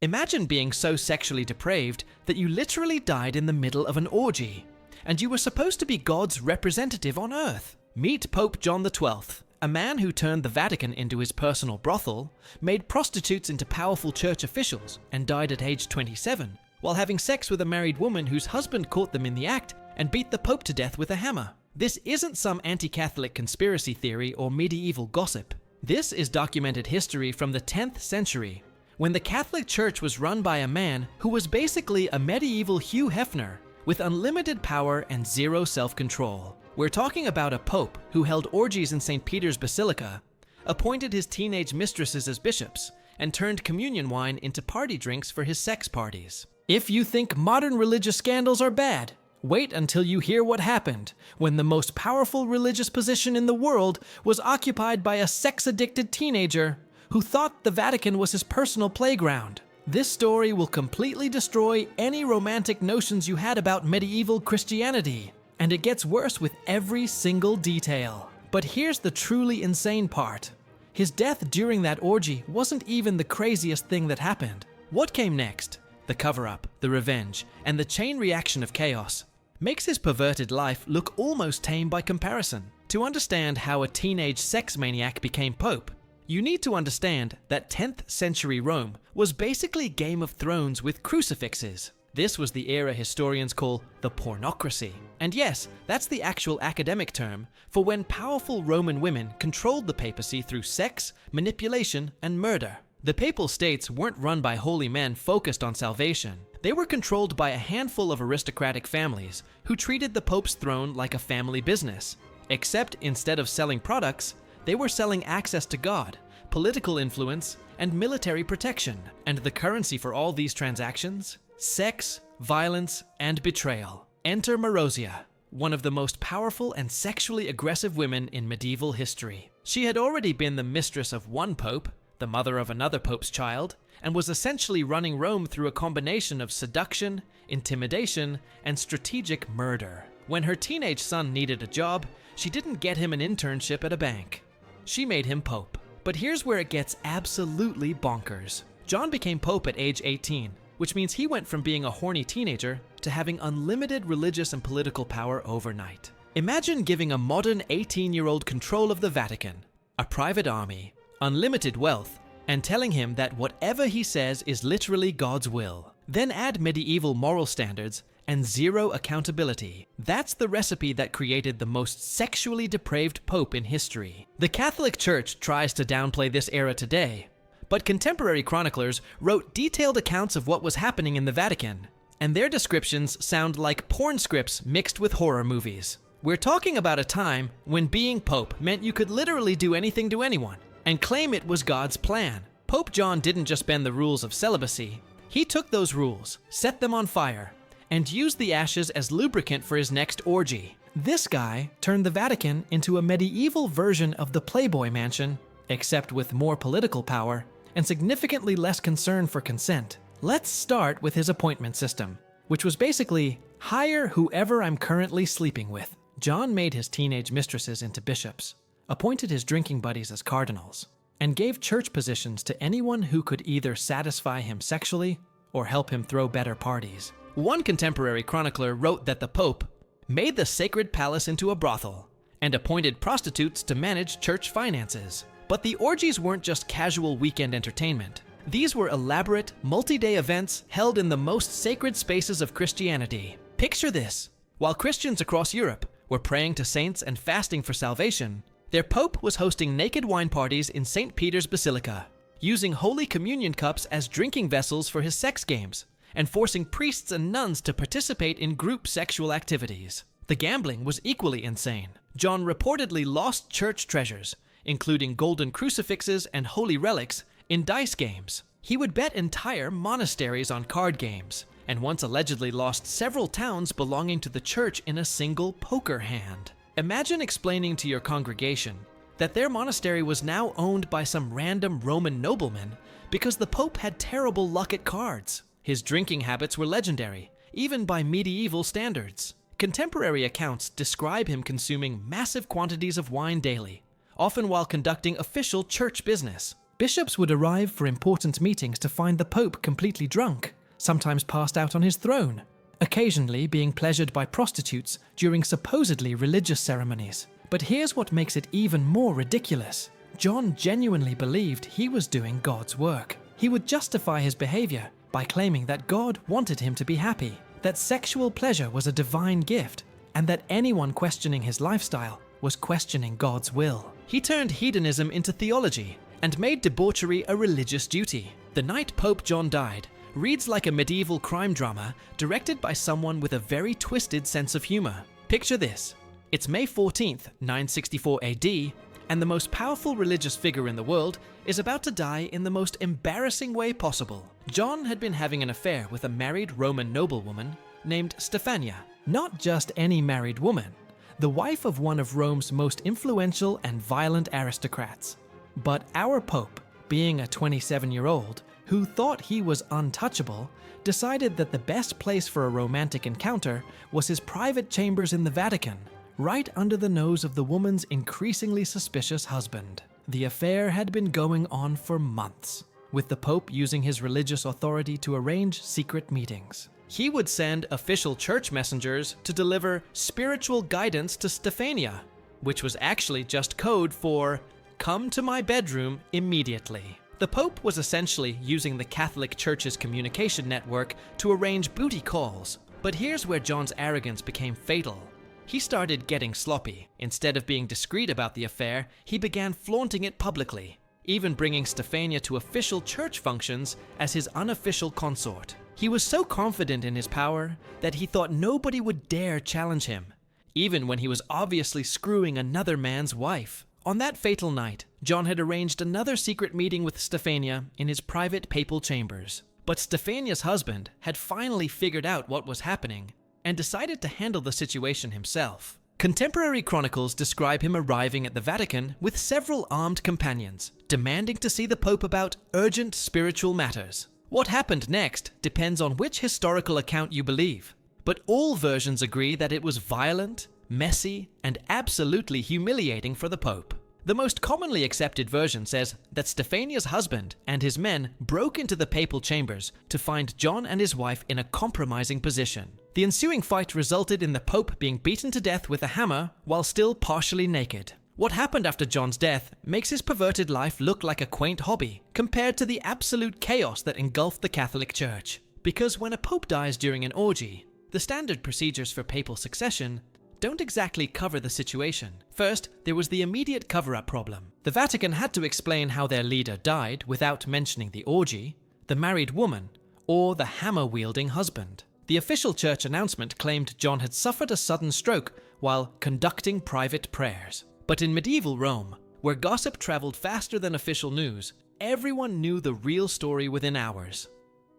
Imagine being so sexually depraved that you literally died in the middle of an orgy, and you were supposed to be God's representative on earth. Meet Pope John XII, a man who turned the Vatican into his personal brothel, made prostitutes into powerful church officials, and died at age 27, while having sex with a married woman whose husband caught them in the act and beat the Pope to death with a hammer. This isn't some anti-Catholic conspiracy theory or medieval gossip. This is documented history from the 10th century, when the Catholic Church was run by a man who was basically a medieval Hugh Hefner with unlimited power and zero self-control. We're talking about a pope who held orgies in St. Peter's Basilica, appointed his teenage mistresses as bishops, and turned communion wine into party drinks for his sex parties. If you think modern religious scandals are bad, wait until you hear what happened when the most powerful religious position in the world was occupied by a sex-addicted teenager who thought the Vatican was his personal playground. This story will completely destroy any romantic notions you had about medieval Christianity, and it gets worse with every single detail. But here's the truly insane part. His death during that orgy wasn't even the craziest thing that happened. What came next? The cover-up, the revenge, and the chain reaction of chaos makes his perverted life look almost tame by comparison. To understand how a teenage sex maniac became pope, you need to understand that 10th century Rome was basically Game of Thrones with crucifixes. This was the era historians call the Pornocracy. And yes, that's the actual academic term for when powerful Roman women controlled the papacy through sex, manipulation, and murder. The papal states weren't run by holy men focused on salvation. They were controlled by a handful of aristocratic families who treated the pope's throne like a family business. Except instead of selling products, they were selling access to God, political influence, and military protection. And the currency for all these transactions? Sex, violence, and betrayal. Enter Marozia, one of the most powerful and sexually aggressive women in medieval history. She had already been the mistress of one pope, the mother of another pope's child, and was essentially running Rome through a combination of seduction, intimidation, and strategic murder. When her teenage son needed a job, she didn't get him an internship at a bank. She made him pope. But here's where it gets absolutely bonkers. John became pope at age 18, which means he went from being a horny teenager to having unlimited religious and political power overnight. Imagine giving a modern 18-year-old control of the Vatican, a private army, unlimited wealth, and telling him that whatever he says is literally God's will. Then add medieval moral standards and zero accountability. That's the recipe that created the most sexually depraved pope in history. The Catholic Church tries to downplay this era today, but contemporary chroniclers wrote detailed accounts of what was happening in the Vatican, and their descriptions sound like porn scripts mixed with horror movies. We're talking about a time when being pope meant you could literally do anything to anyone and claim it was God's plan. Pope John didn't just bend the rules of celibacy. He took those rules, set them on fire, and used the ashes as lubricant for his next orgy. This guy turned the Vatican into a medieval version of the Playboy Mansion, except with more political power and significantly less concern for consent. Let's start with his appointment system, which was basically, hire whoever I'm currently sleeping with. John made his teenage mistresses into bishops, appointed his drinking buddies as cardinals, and gave church positions to anyone who could either satisfy him sexually or help him throw better parties. One contemporary chronicler wrote that the Pope made the sacred palace into a brothel and appointed prostitutes to manage church finances. But the orgies weren't just casual weekend entertainment. These were elaborate, multi-day events held in the most sacred spaces of Christianity. Picture this. While Christians across Europe were praying to saints and fasting for salvation, their Pope was hosting naked wine parties in St. Peter's Basilica, using Holy Communion cups as drinking vessels for his sex games, and forcing priests and nuns to participate in group sexual activities. The gambling was equally insane. John reportedly lost church treasures, including golden crucifixes and holy relics, in dice games. He would bet entire monasteries on card games, and once allegedly lost several towns belonging to the church in a single poker hand. Imagine explaining to your congregation that their monastery was now owned by some random Roman nobleman because the Pope had terrible luck at cards. His drinking habits were legendary, even by medieval standards. Contemporary accounts describe him consuming massive quantities of wine daily, often while conducting official church business. Bishops would arrive for important meetings to find the Pope completely drunk, sometimes passed out on his throne, occasionally being pleasured by prostitutes during supposedly religious ceremonies. But here's what makes it even more ridiculous. John genuinely believed he was doing God's work. He would justify his behavior by claiming that God wanted him to be happy, that sexual pleasure was a divine gift, and that anyone questioning his lifestyle was questioning God's will. He turned hedonism into theology and made debauchery a religious duty. The night Pope John died reads like a medieval crime drama directed by someone with a very twisted sense of humor. Picture this. It's May 14th, 964 AD, and the most powerful religious figure in the world is about to die in the most embarrassing way possible. John had been having an affair with a married Roman noblewoman named Stephania. Not just any married woman, the wife of one of Rome's most influential and violent aristocrats. But our Pope, being a 27-year-old who thought he was untouchable, decided that the best place for a romantic encounter was his private chambers in the Vatican, right under the nose of the woman's increasingly suspicious husband. The affair had been going on for months, with the Pope using his religious authority to arrange secret meetings. He would send official church messengers to deliver spiritual guidance to Stephania, which was actually just code for "come to my bedroom immediately." The Pope was essentially using the Catholic Church's communication network to arrange booty calls. But here's where John's arrogance became fatal. He started getting sloppy. Instead of being discreet about the affair, he began flaunting it publicly, even bringing Stephania to official church functions as his unofficial consort. He was so confident in his power that he thought nobody would dare challenge him, even when he was obviously screwing another man's wife. On that fatal night, John had arranged another secret meeting with Stephania in his private papal chambers. But Stephania's husband had finally figured out what was happening and decided to handle the situation himself. Contemporary chronicles describe him arriving at the Vatican with several armed companions, demanding to see the Pope about urgent spiritual matters. What happened next depends on which historical account you believe, but all versions agree that it was violent, messy, and absolutely humiliating for the Pope. The most commonly accepted version says that Stephania's husband and his men broke into the papal chambers to find John and his wife in a compromising position. The ensuing fight resulted in the Pope being beaten to death with a hammer while still partially naked. What happened after John's death makes his perverted life look like a quaint hobby compared to the absolute chaos that engulfed the Catholic Church. Because when a Pope dies during an orgy, the standard procedures for papal succession don't exactly cover the situation. First, there was the immediate cover-up problem. The Vatican had to explain how their leader died without mentioning the orgy, the married woman, or the hammer-wielding husband. The official church announcement claimed John had suffered a sudden stroke while conducting private prayers. But in medieval Rome, where gossip traveled faster than official news, everyone knew the real story within hours.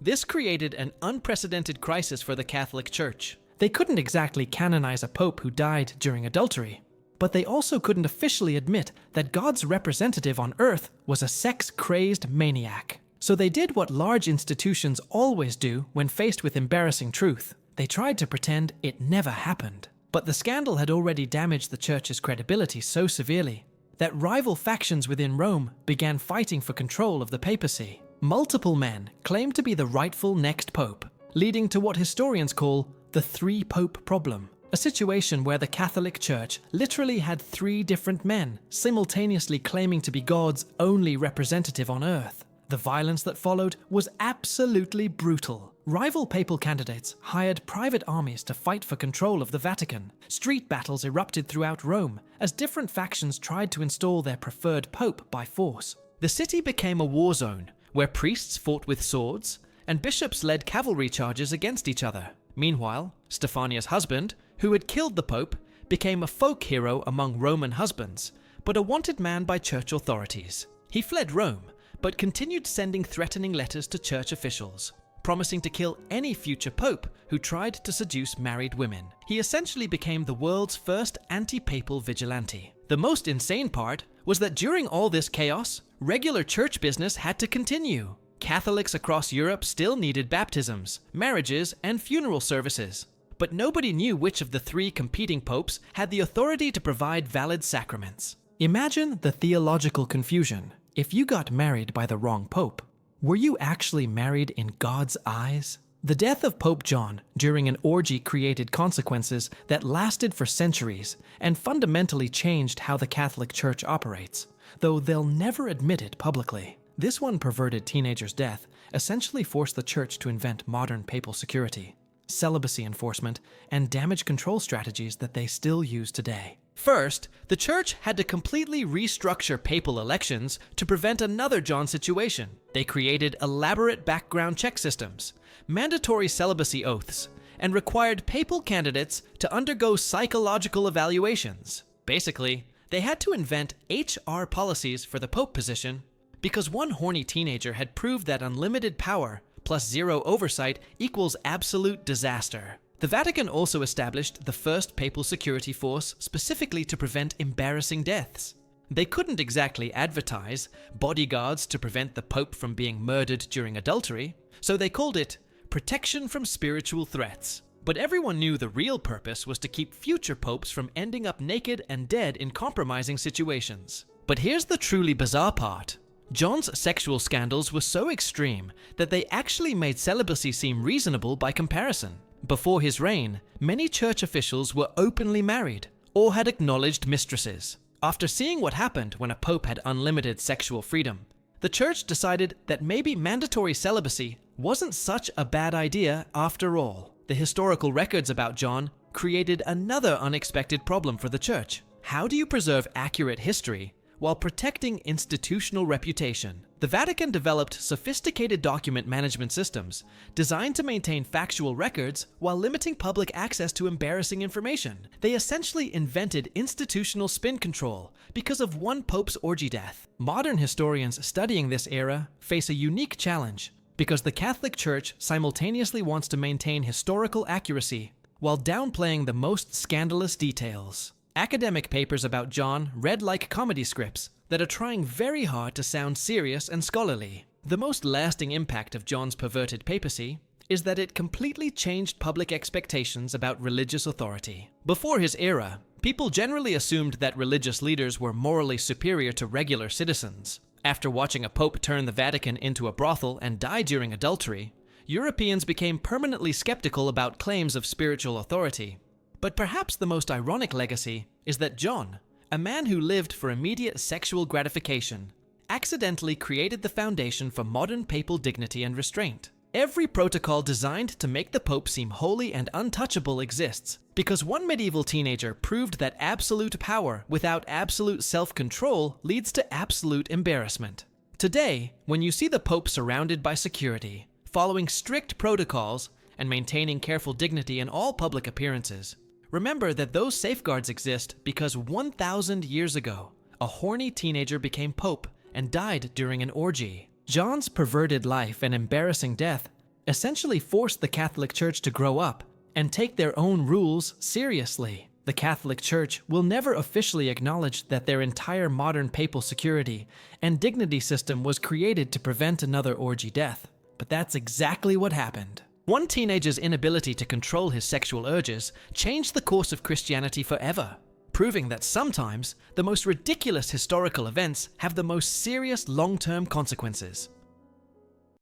This created an unprecedented crisis for the Catholic Church. They couldn't exactly canonize a pope who died during adultery, but they also couldn't officially admit that God's representative on earth was a sex-crazed maniac. So they did what large institutions always do when faced with embarrassing truth. They tried to pretend it never happened. But the scandal had already damaged the church's credibility so severely that rival factions within Rome began fighting for control of the papacy. Multiple men claimed to be the rightful next pope, leading to what historians call the three-pope problem, a situation where the Catholic Church literally had three different men simultaneously claiming to be God's only representative on earth. The violence that followed was absolutely brutal. Rival papal candidates hired private armies to fight for control of the Vatican. Street battles erupted throughout Rome as different factions tried to install their preferred pope by force. The city became a war zone where priests fought with swords and bishops led cavalry charges against each other. Meanwhile, Stephania's husband, who had killed the Pope, became a folk hero among Roman husbands, but a wanted man by church authorities. He fled Rome, but continued sending threatening letters to church officials, promising to kill any future pope who tried to seduce married women. He essentially became the world's first anti-papal vigilante. The most insane part was that during all this chaos, regular church business had to continue. Catholics across Europe still needed baptisms, marriages, and funeral services. But nobody knew which of the three competing popes had the authority to provide valid sacraments. Imagine the theological confusion. if you got married by the wrong pope, were you actually married in God's eyes? The death of Pope John during an orgy created consequences that lasted for centuries and fundamentally changed how the Catholic Church operates, though they'll never admit it publicly. This one perverted teenager's death essentially forced the Church to invent modern papal security, celibacy enforcement, and damage control strategies that they still use today. First, the Church had to completely restructure papal elections to prevent another John situation. They created elaborate background check systems, mandatory celibacy oaths, and required papal candidates to undergo psychological evaluations. Basically, they had to invent HR policies for the pope position because one horny teenager had proved that unlimited power plus zero oversight equals absolute disaster. The Vatican also established the first papal security force specifically to prevent embarrassing deaths. They couldn't exactly advertise bodyguards to prevent the Pope from being murdered during adultery, so they called it protection from spiritual threats. But everyone knew the real purpose was to keep future popes from ending up naked and dead in compromising situations. But here's the truly bizarre part. John's sexual scandals were so extreme that they actually made celibacy seem reasonable by comparison. Before his reign, many church officials were openly married or had acknowledged mistresses. After seeing what happened when a pope had unlimited sexual freedom, the church decided that maybe mandatory celibacy wasn't such a bad idea after all. The historical records about John created another unexpected problem for the church. How do you preserve accurate history while protecting institutional reputation? The Vatican developed sophisticated document management systems designed to maintain factual records while limiting public access to embarrassing information. They essentially invented institutional spin control because of one pope's orgy death. Modern historians studying this era face a unique challenge because the Catholic Church simultaneously wants to maintain historical accuracy while downplaying the most scandalous details. Academic papers about John read like comedy scripts that are trying very hard to sound serious and scholarly. The most lasting impact of John's perverted papacy is that it completely changed public expectations about religious authority. Before his era, people generally assumed that religious leaders were morally superior to regular citizens. After watching a pope turn the Vatican into a brothel and die during adultery, Europeans became permanently skeptical about claims of spiritual authority. But perhaps the most ironic legacy is that John, a man who lived for immediate sexual gratification, accidentally created the foundation for modern papal dignity and restraint. Every protocol designed to make the Pope seem holy and untouchable exists because one medieval teenager proved that absolute power without absolute self-control leads to absolute embarrassment. Today, when you see the Pope surrounded by security, following strict protocols, and maintaining careful dignity in all public appearances, remember that those safeguards exist because 1,000 years ago, a horny teenager became pope and died during an orgy. John's perverted life and embarrassing death essentially forced the Catholic Church to grow up and take their own rules seriously. The Catholic Church will never officially acknowledge that their entire modern papal security and dignity system was created to prevent another orgy death. But that's exactly what happened. One teenager's inability to control his sexual urges changed the course of Christianity forever, proving that sometimes the most ridiculous historical events have the most serious long-term consequences.